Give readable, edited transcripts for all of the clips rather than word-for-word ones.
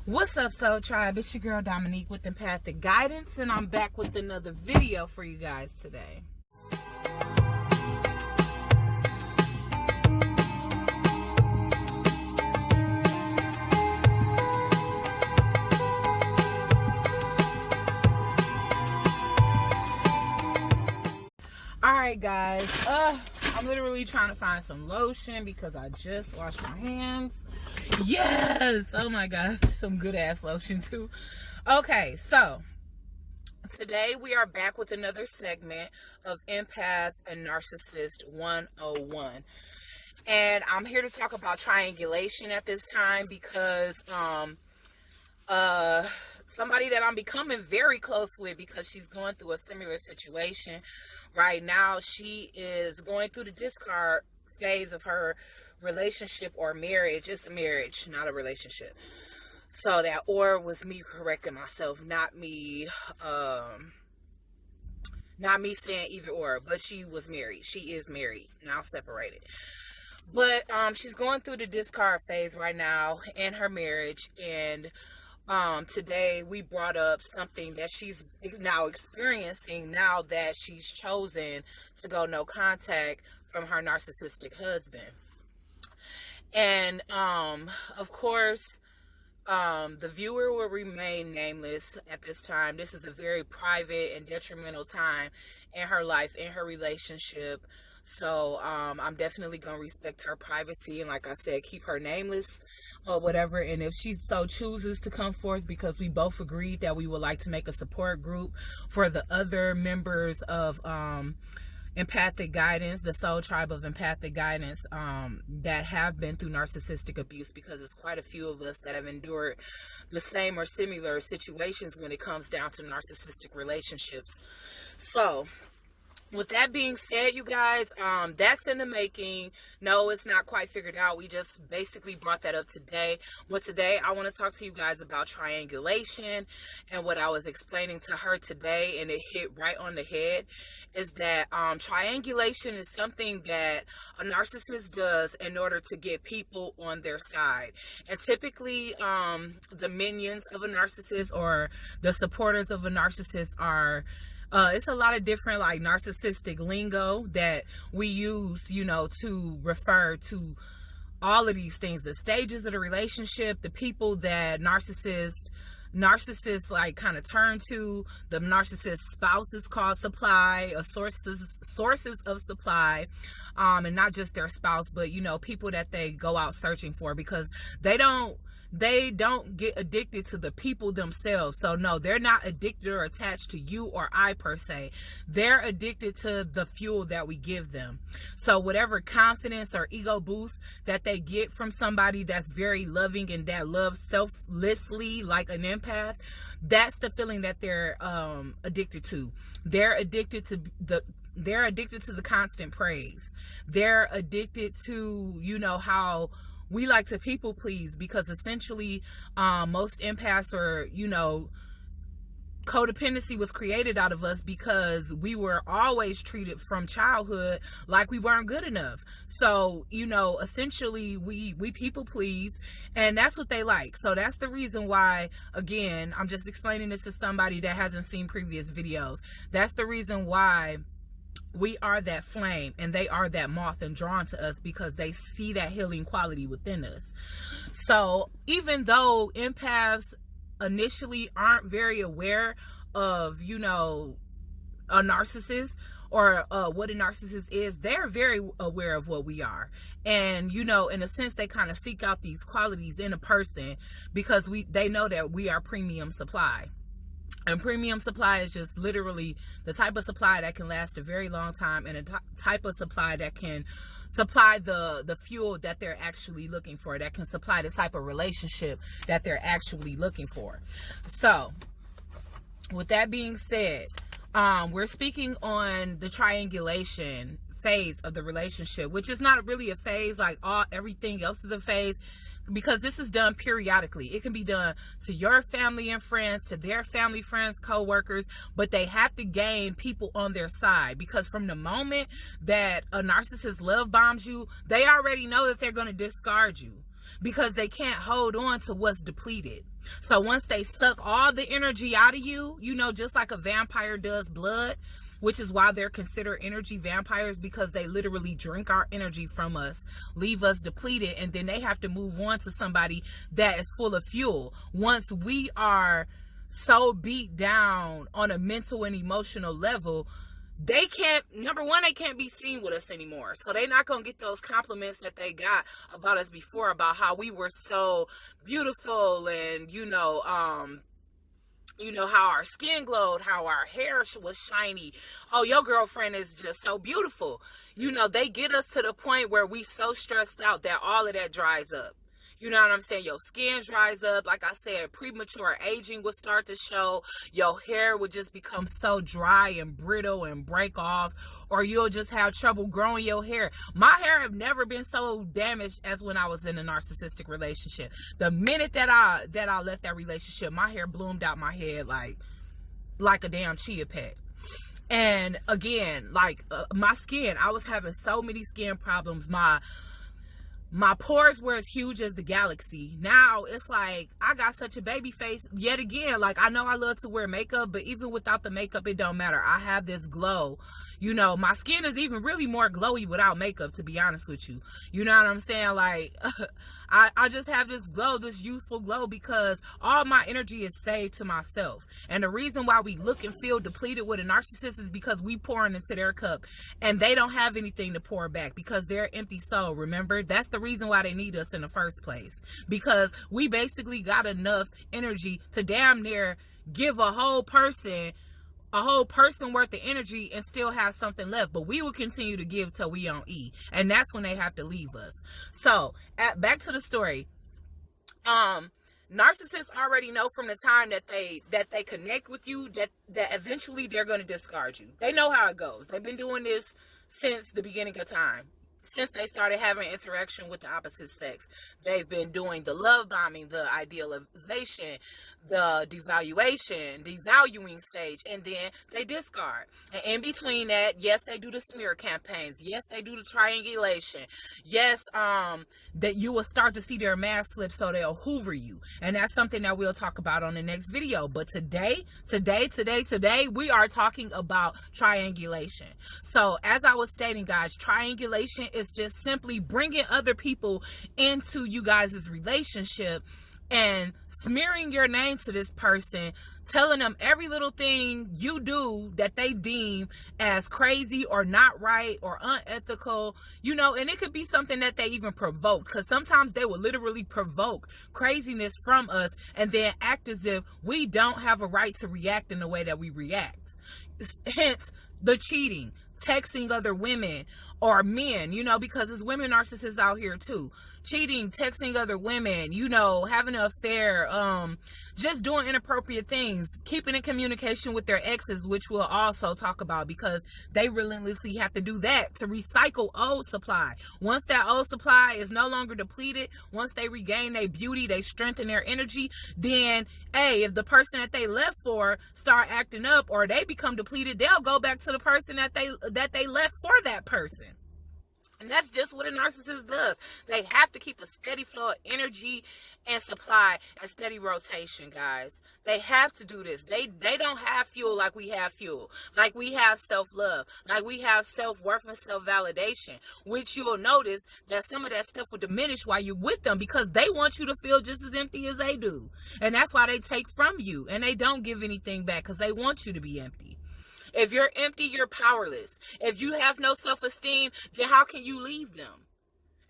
What's up, Soul Tribe? It's your girl Dominique with Empathic Guidance, and I'm back with another video for you guys today. Alright guys, I'm literally trying to find some lotion because I just washed my hands. Yes! Oh my gosh, some good ass lotion too. Okay, so today we are back with another segment of Empath and Narcissist 101. And I'm here to talk about triangulation at this time because somebody that I'm becoming very close with, because she's going through a similar situation right now. She is going through the discard phase of her relationship or marriage. It's a marriage, not a relationship. So that or was me correcting myself, not me saying either or, but she was married. She is married, now separated. But she's going through the discard phase right now in her marriage, and today we brought up something that she's now experiencing now that she's chosen to go no contact from her narcissistic husband. And of course, the viewer will remain nameless at this time. This is a very private and detrimental time in her life, in her relationship. So I'm definitely going to respect her privacy, and like I said, keep her nameless or whatever. And if she so chooses to come forth, because we both agreed that we would like to make a support group for the other members of Empathic Guidance, the Soul Tribe of Empathic Guidance, that have been through narcissistic abuse, because it's quite a few of us that have endured the same or similar situations when it comes down to narcissistic relationships. So with that being said, you guys, that's in the making. No, it's not quite figured out. We just basically brought that up today. But today I want to talk to you guys about triangulation, and what I was explaining to her today, and it hit right on the head, is that triangulation is something that a narcissist does in order to get people on their side. And typically the minions of a narcissist, or the supporters of a narcissist, are it's a lot of different like narcissistic lingo that we use, you know, to refer to all of these things: the stages of the relationship, the people that narcissists like kind of turn to, the narcissist spouses called supply, or sources of supply, and not just their spouse, but you know, people that they go out searching for, because they don't get addicted to the people themselves. So no, they're not addicted or attached to you or I per se. They're addicted to the fuel that we give them. So whatever confidence or ego boost that they get from somebody that's very loving and that loves selflessly like an empath, that's the feeling that they're addicted to. They're addicted to the constant praise. They're addicted to, you know, how we like to people please, because essentially most empaths, or you know, codependency was created out of us because we were always treated from childhood like we weren't good enough. So you know, essentially we people please, and that's what they like. So that's the reason why, again, I'm just explaining this to somebody that hasn't seen previous videos. That's the reason why we are that flame and they are that moth, and drawn to us because they see that healing quality within us. So even though empaths initially aren't very aware of, you know, a narcissist, or what a narcissist is, they're very aware of what we are. And you know, in a sense, they kind of seek out these qualities in a person because they know that we are premium supply. And premium supply is just literally the type of supply that can last a very long time, and a type of supply that can supply the fuel that they're actually looking for, that can supply the type of relationship that they're actually looking for. So with that being said, we're speaking on the triangulation phase of the relationship, which is not really a phase like everything else is a phase, because this is done periodically. It can be done to your family and friends, to their family, friends, co-workers, but they have to gain people on their side, because from the moment that a narcissist love bombs you, they already know that they're going to discard you. because they can't hold on to what's depleted. So once they suck all the energy out of you, you know, just like a vampire does blood, which is why they're considered energy vampires, because they literally drink our energy from us, leave us depleted, and then they have to move on to somebody that is full of fuel. Once we are so beat down on a mental and emotional level, they can't, number one, they can't be seen with us anymore. So they're not going to get those compliments that they got about us before, about how we were so beautiful and, you know, how our skin glowed, how our hair was shiny. Oh, your girlfriend is just so beautiful. You know, they get us to the point where we so stressed out that all of that dries up. You know what I'm saying? Your skin dries up. Like I said, premature aging would start to show. Your hair would just become so dry and brittle and break off, or you'll just have trouble growing your hair. My hair have never been so damaged as when I was in a narcissistic relationship. The minute that I left that relationship, my hair bloomed out my head like a damn chia pet. And again, like my skin, I was having so many skin problems. My pores were as huge as the galaxy. Now it's like I got such a baby face yet again. Like, I know I love to wear makeup, but even without the makeup, it don't matter. I have this glow. You know, my skin is even really more glowy without makeup, to be honest with you. You know what I'm saying? Like, I just have this glow, this youthful glow, because all my energy is saved to myself. And the reason why we look and feel depleted with a narcissist is because we pouring into their cup and they don't have anything to pour back, because they're empty soul. Remember, that's the reason why they need us in the first place, because we basically got enough energy to damn near give a whole person worth of energy and still have something left. But we will continue to give till we on E, and that's when they have to leave us. So back to the story. Narcissists already know from the time that they connect with you that eventually they're going to discard you. They know how it goes. They've been doing this since the beginning of time. Since they started having interaction with the opposite sex, they've been doing the love bombing, the idealization, the devaluing stage, and then they discard. And in between that, yes, they do the smear campaigns. Yes, they do the triangulation. Yes, that you will start to see their mask slip, so they'll hoover you. And that's something that we'll talk about on the next video. But today, we are talking about triangulation. So as I was stating, guys, triangulation is just simply bringing other people into you guys' relationship and smearing your name to this person, telling them every little thing you do that they deem as crazy or not right or unethical, you know. And it could be something that they even provoke, because sometimes they will literally provoke craziness from us and then act as if we don't have a right to react in the way that we react. Hence the cheating, texting other women or men, you know, because there's women narcissists out here too. Cheating, texting other women, you know, having an affair, just doing inappropriate things, keeping in communication with their exes, which we'll also talk about, because they relentlessly have to do that to recycle old supply. Once that old supply is no longer depleted, once they regain their beauty, they strengthen their energy, then, hey, if the person that they left for start acting up or they become depleted, they'll go back to the person that they left for that person. And that's just what a narcissist does. They have to keep a steady flow of energy and supply and steady rotation, guys. They have to do this. They don't have fuel like we have fuel. Like we have self-love. Like we have self-worth and self-validation. Which you'll notice that some of that stuff will diminish while you're with them, because they want you to feel just as empty as they do. And that's why they take from you. And they don't give anything back, because they want you to be empty. If you're empty, you're powerless. If you have no self-esteem, then how can you leave them?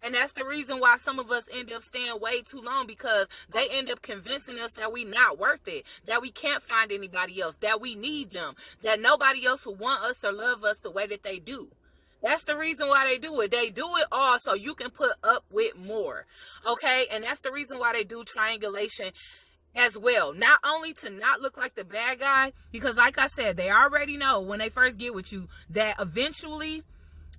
And that's the reason why some of us end up staying way too long, because they end up convincing us that we're not worth it, that we can't find anybody else, that we need them, that nobody else will want us or love us the way that they do. That's the reason why they do it. They do it all so you can put up with more. Okay? And that's the reason why they do triangulation as well. Not only to not look like the bad guy, because like I said, they already know when they first get with you that eventually,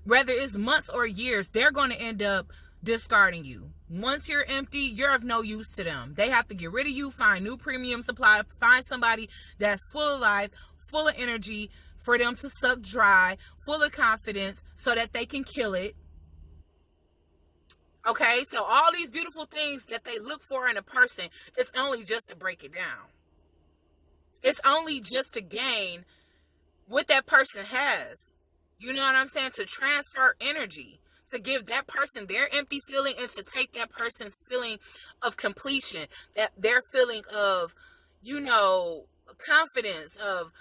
whether it's months or years, they're going to end up discarding you. Once you're empty, you're of no use to them. They have to get rid of you, find new premium supply, find somebody that's full of life, full of energy for them to suck dry, full of confidence so that they can kill it. Okay, so all these beautiful things that they look for in a person, it's only just to break it down. It's only just to gain what that person has. You know what I'm saying? To transfer energy, to give that person their empty feeling and to take that person's feeling of completion, that their feeling of, you know, confidence, of,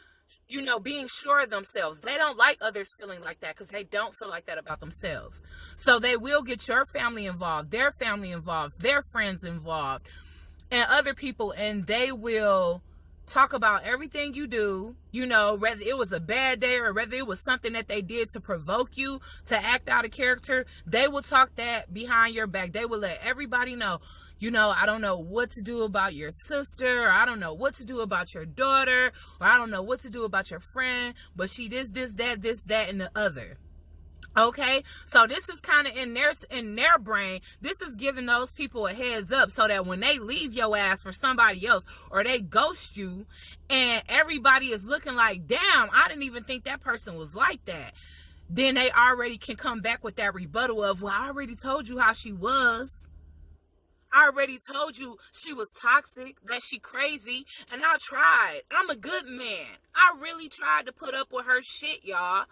you know, being sure of themselves. They don't like others feeling like that because they don't feel like that about themselves. So they will get your family involved, their family involved, their friends involved, and other people, and they will talk about everything you do, you know, whether it was a bad day or whether it was something that they did to provoke you to act out of character. They will talk that behind your back. They will let everybody know, you know, I don't know what to do about your sister, or I don't know what to do about your daughter, or I don't know what to do about your friend, but she this, that, and the other. Okay, so this is kind of in their brain. This is giving those people a heads up so that when they leave your ass for somebody else, or they ghost you, and everybody is looking like, damn, I didn't even think that person was like that, then they already can come back with that rebuttal of, well, I already told you how she was. I already told you she was toxic, that she crazy, and I tried. I'm a good man. I really tried to put up with her shit, y'all.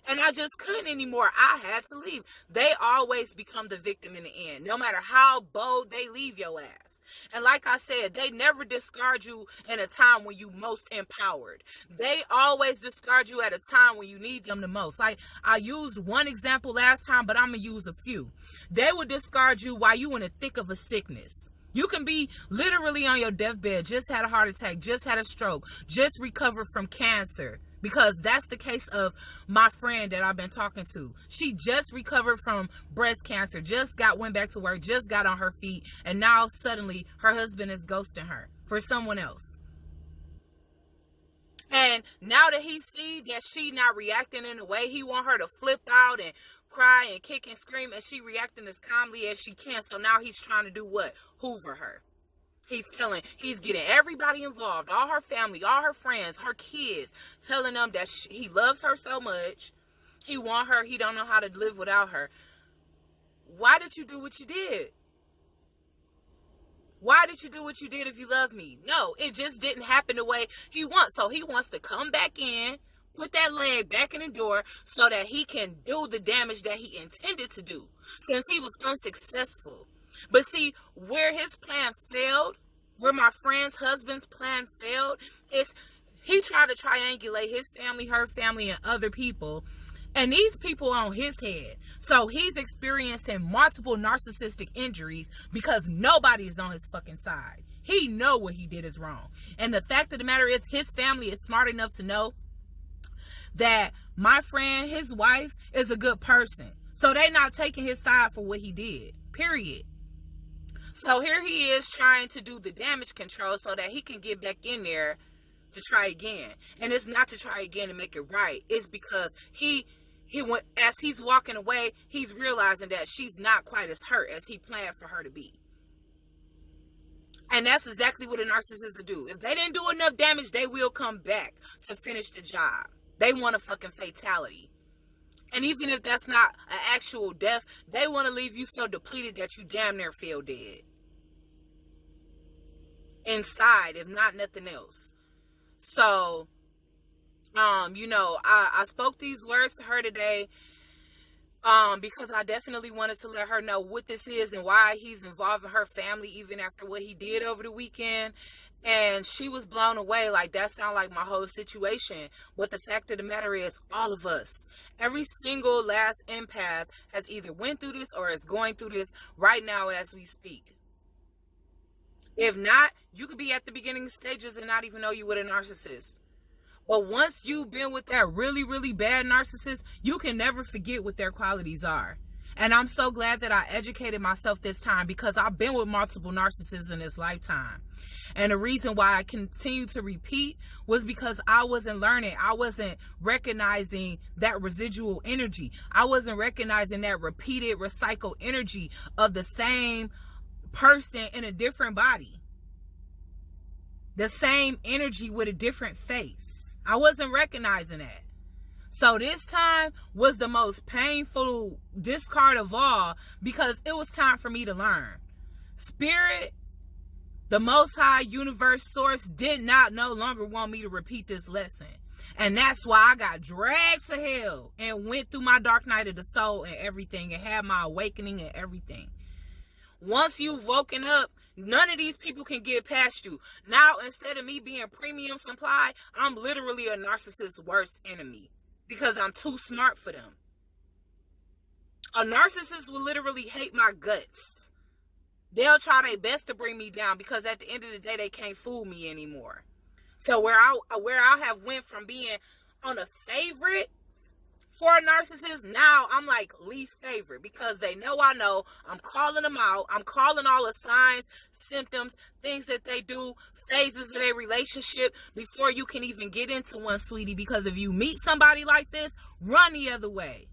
And I just couldn't anymore. I had to leave. They always become the victim in the end, no matter how bold they leave your ass. And like I said, they never discard you in a time when you most empowered. They always discard you at a time when you need them the most. Like, I used one example last time, but I'm going to use a few. They will discard you while you in the thick of a sickness. You can be literally on your deathbed, just had a heart attack, just had a stroke, just recovered from cancer. Because that's the case of my friend that I've been talking to. She just recovered from breast cancer, went back to work, just got on her feet, and now suddenly her husband is ghosting her for someone else. And now that he see that she not reacting in a way he want her to flip out and cry and kick and scream, and she reacting as calmly as she can, so now he's trying to do what? Hoover her. He's getting everybody involved, all her family, all her friends, her kids, telling them that he loves her so much. He want her. He don't know how to live without her. Why did you do what you did? Why did you do what you did if you love me? No, it just didn't happen the way he wants. So he wants to come back in, put that leg back in the door so that he can do the damage that he intended to do, since he was unsuccessful. But see, where his plan failed, where my friend's husband's plan failed, is he tried to triangulate his family, her family, and other people. And these people on his head. So he's experiencing multiple narcissistic injuries because nobody is on his fucking side. He know what he did is wrong. And the fact of the matter is, his family is smart enough to know that my friend, his wife, is a good person. So they not taking his side for what he did. Period. So here he is trying to do the damage control so that he can get back in there to try again. And it's not to try again to make it right. It's because he went, as he's walking away, he's realizing that she's not quite as hurt as he planned for her to be. And that's exactly what a narcissist will do. If they didn't do enough damage, they will come back to finish the job. They want a fucking fatality. And even if that's not an actual death, they want to leave you so depleted that you damn near feel dead inside, if not nothing else. So, you know, I spoke these words to her today because I definitely wanted to let her know what this is and why he's involving her family even after what he did over the weekend. And she was blown away. Like, that sounded like my whole situation. But the fact of the matter is, all of us, every single last empath has either went through this or is going through this right now as we speak. If not, you could be at the beginning stages and not even know you with a narcissist. But once you've been with that really, really bad narcissist, you can never forget what their qualities are. And I'm so glad that I educated myself this time, because I've been with multiple narcissists in this lifetime. And the reason why I continue to repeat was because I wasn't learning. I wasn't recognizing that residual energy. I wasn't recognizing that repeated, recycled energy of the same person in a different body. The same energy with a different face. I wasn't recognizing that. So this time was the most painful discard of all, because it was time for me to learn. Spirit, the Most High, universe, source, did not no longer want me to repeat this lesson. And that's why I got dragged to hell and went through my dark night of the soul and everything, and had my awakening and everything. Once you've woken up, none of these people can get past you. Now, instead of me being premium supply, I'm literally a narcissist's worst enemy, because I'm too smart for them. A narcissist will literally hate my guts. They'll try their best to bring me down, because at the end of the day, they can't fool me anymore. So where I have went from being on a favorite for a narcissist, now I'm like least favorite, because they know I know. I'm calling them out. I'm calling all the signs, symptoms, things that they do, phases of their relationship before you can even get into one, sweetie. Because if you meet somebody like this, run the other way.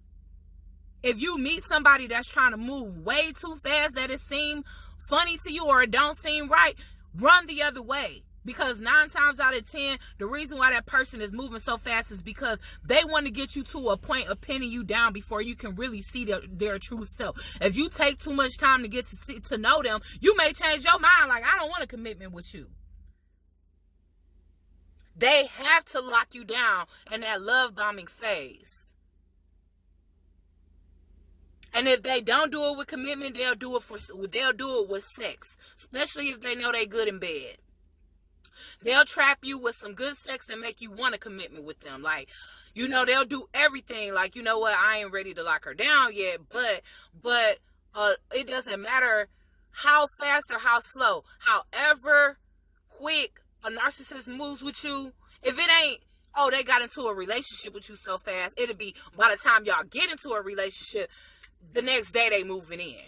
If you meet somebody that's trying to move way too fast, that it seems funny to you or it don't seem right, run the other way. Because 9 times out of 10, the reason why that person is moving so fast is because they want to get you to a point of pinning you down before you can really see their true self. If you take too much time to get to know them, you may change your mind. Like, I don't want a commitment with you. They have to lock you down in that love bombing phase. And if they don't do it with commitment, they'll do it with sex, especially if they know they good in bed. They'll trap you with some good sex and make you want a commitment with them. Like, you know, they'll do everything. Like, you know what, I ain't ready to lock her down yet, but it doesn't matter how fast or how slow. However quick a narcissist moves with you, if it ain't, oh, they got into a relationship with you so fast, it'll be by the time y'all get into a relationship, the next day they moving in.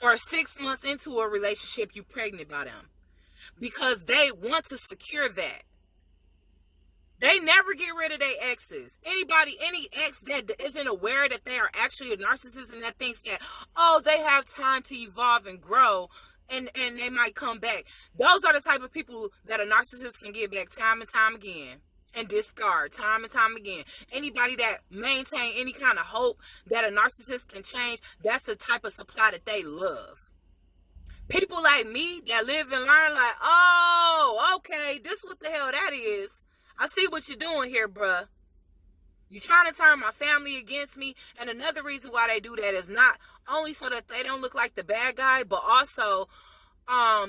Or 6 months into a relationship, you pregnant by them. Because they want to secure that. They never get rid of their exes. Any ex that isn't aware that they are actually a narcissist and that thinks that, oh, they have time to evolve and grow and they might come back. Those are the type of people that a narcissist can get back time and time again and discard time and time again. Anybody that maintain any kind of hope that a narcissist can change, that's the type of supply that they love. People like me that live and learn, like, oh, okay, this what the hell that is. I see what you're doing here, bruh. You're trying to turn my family against me. And another reason why they do that is not only so that they don't look like the bad guy, but also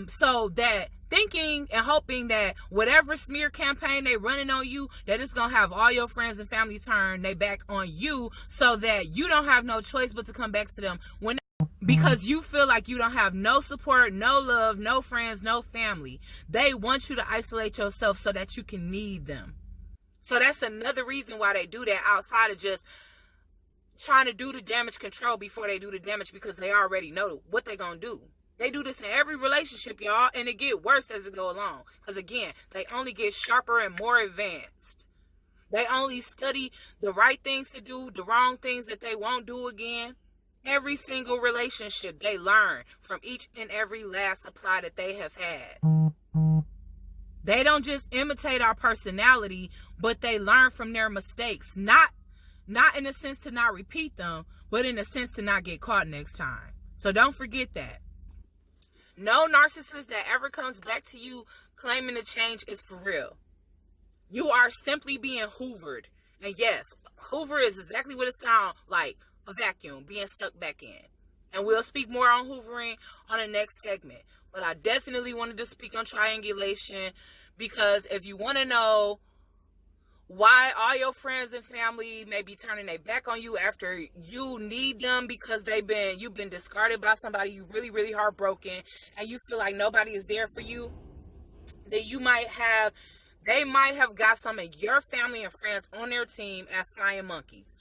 so that thinking and hoping that whatever smear campaign they running on you, that it's going to have all your friends and family turn they back on you, so that you don't have no choice but to come back to them because you feel like you don't have no support, no love, no friends, no family. They want you to isolate yourself so that you can need them. So that's another reason why they do that, outside of just trying to do the damage control before they do the damage, because they already know what they're going to do. They do this in every relationship, y'all, and it get worse as it go along. Because again, they only get sharper and more advanced. They only study the right things to do, the wrong things that they won't do again. Every single relationship, they learn from each and every last supply that they have had. They don't just imitate our personality, but they learn from their mistakes. Not in a sense to not repeat them, but in a sense to not get caught next time. So don't forget that. No narcissist that ever comes back to you claiming to change is for real. You are simply being hoovered. And yes, hoover is exactly what it sounds like. A vacuum being sucked back in. And we'll speak more on hoovering on the next segment. But I definitely wanted to speak on triangulation, because if you want to know why all your friends and family may be turning their back on you after you need them because you've been discarded by somebody, you really, really heartbroken, and you feel like nobody is there for you, then they might have got some of your family and friends on their team as flying monkeys.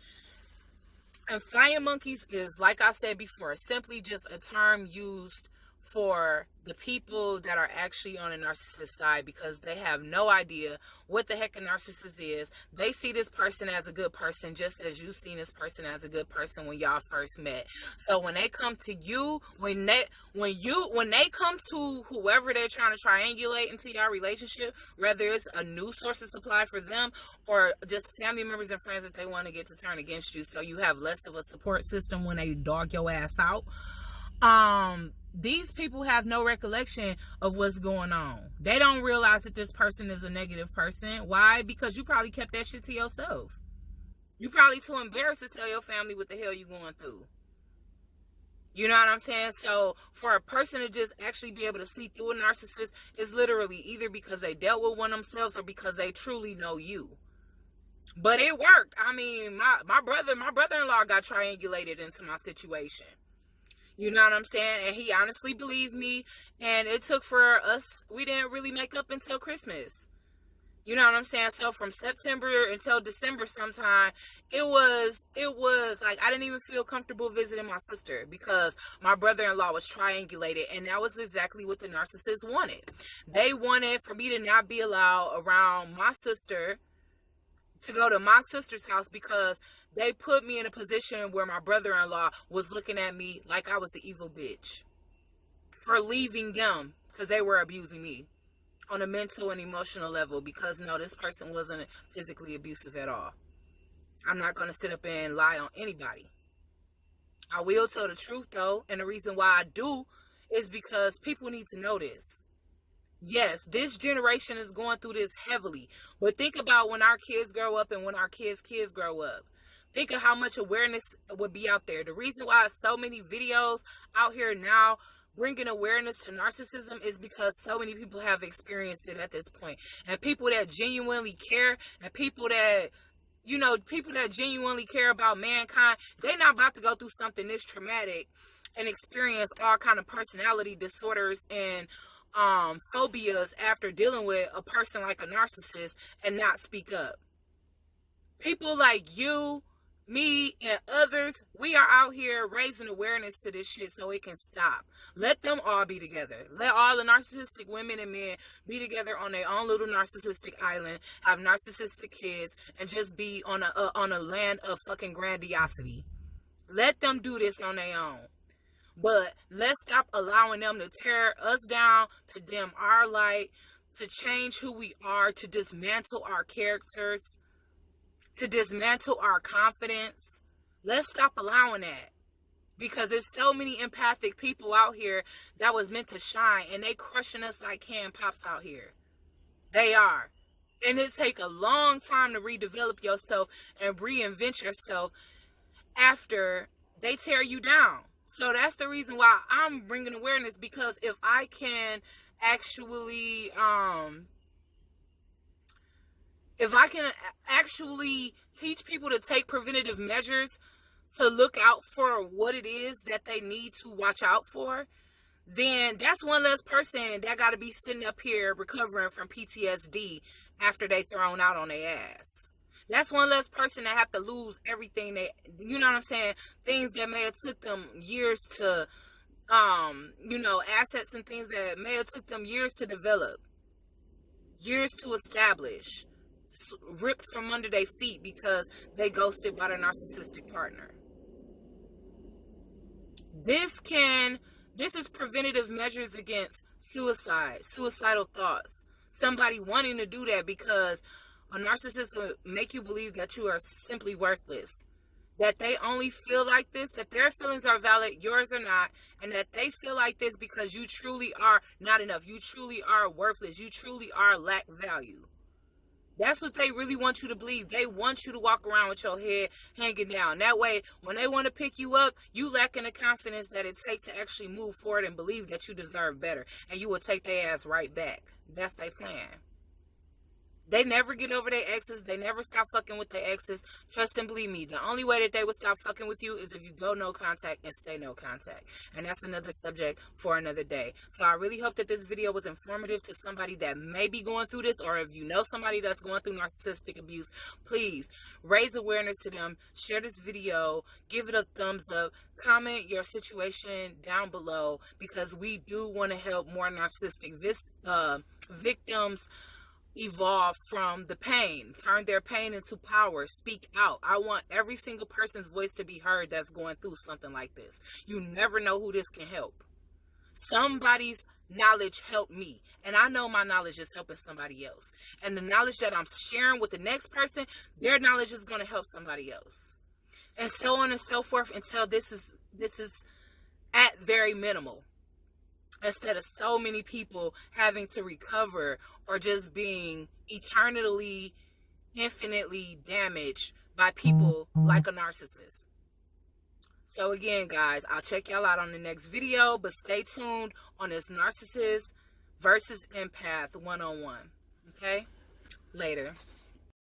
And flying monkeys is, like I said before, simply just a term used for the people that are actually on the narcissist side, because they have no idea what the heck a narcissist is. They see this person as a good person, just as you seen this person as a good person when y'all first met. So when they come to you, when they come to whoever they're trying to triangulate into your relationship, whether it's a new source of supply for them or just family members and friends that they want to get to turn against you, so you have less of a support system when they dog your ass out. These people have no recollection of what's going on. They don't realize that this person is a negative person. Why? Because you probably kept that shit to yourself. You probably too embarrassed to tell your family what the hell you going through. You know what I'm saying? So for a person to just actually be able to see through a narcissist is literally either because they dealt with one themselves or because they truly know you. But it worked. I mean, my brother-in-law got triangulated into my situation. You know what I'm saying? And he honestly believed me. And it took for us, we didn't really make up until Christmas. You know what I'm saying? So from September until December sometime, it was like I didn't even feel comfortable visiting my sister because my brother-in-law was triangulated. And that was exactly what the narcissist wanted. They wanted for me to not be allowed around my sister, to go to my sister's house, because they put me in a position where my brother-in-law was looking at me like I was the evil bitch for leaving them because they were abusing me on a mental and emotional level, because no, this person wasn't physically abusive at all. I'm not going to sit up and lie on anybody. I will tell the truth though, and the reason why I do is because people need to know this. Yes, this generation is going through this heavily. But think about when our kids grow up and when our kids' grow up. Think of how much awareness would be out there. The reason why so many videos out here now bringing awareness to narcissism is because so many people have experienced it at this point. And people that genuinely care, and people that genuinely care about mankind, they're not about to go through something this traumatic and experience all kind of personality disorders and phobias after dealing with a person like a narcissist and not speak up. People like you, me, and others, we are out here raising awareness to this shit so it can stop. Let them all be together. Let all the narcissistic women and men be together on their own little narcissistic island, have narcissistic kids, and just be on a land of fucking grandiosity. Let them do this on their own. But let's stop allowing them to tear us down, to dim our light, to change who we are, to dismantle our characters, to dismantle our confidence. Let's stop allowing that. Because there's so many empathic people out here that was meant to shine, and they crushing us like canned pops out here. They are. And it take a long time to redevelop yourself and reinvent yourself after they tear you down. So that's the reason why I'm bringing awareness, because if I can actually teach people to take preventative measures to look out for what it is that they need to watch out for, then that's one less person that got to be sitting up here recovering from PTSD after they thrown out on their ass. That's one less person that have to lose everything that, you know what I'm saying, things that may have took them years to, assets and things that may have took them years to develop, years to establish, ripped from under their feet because they ghosted by their narcissistic partner. This is preventative measures against suicide, suicidal thoughts, somebody wanting to do that, because a narcissist will make you believe that you are simply worthless, that they only feel like this, that their feelings are valid, yours are not, and that they feel like this because you truly are not enough, you truly are worthless, you truly are lack value. That's what they really want you to believe. They want you to walk around with your head hanging down. That way, when they want to pick you up, you lacking the confidence that it takes to actually move forward and believe that you deserve better, and you will take their ass right back. That's their plan. They never get over their exes. They never stop fucking with their exes. Trust and believe me, the only way that they would stop fucking with you is if you go no contact and stay no contact. And that's another subject for another day. So I really hope that this video was informative to somebody that may be going through this, or if you know somebody that's going through narcissistic abuse, please raise awareness to them. Share this video. Give it a thumbs up. Comment your situation down below, because we do want to help more narcissistic victims evolve from the pain, turn their pain into power, speak out. I want every single person's voice to be heard that's going through something like this. You never know who this can help. Somebody's knowledge helped me, and I know my knowledge is helping somebody else, and the knowledge that I'm sharing with the next person, their knowledge is going to help somebody else, and so on and so forth, until this is at very minimal, instead of so many people having to recover or just being eternally, infinitely damaged by people like a narcissist. So again, guys, I'll check y'all out on the next video, but stay tuned on this Narcissist versus Empath 101. Okay? Later.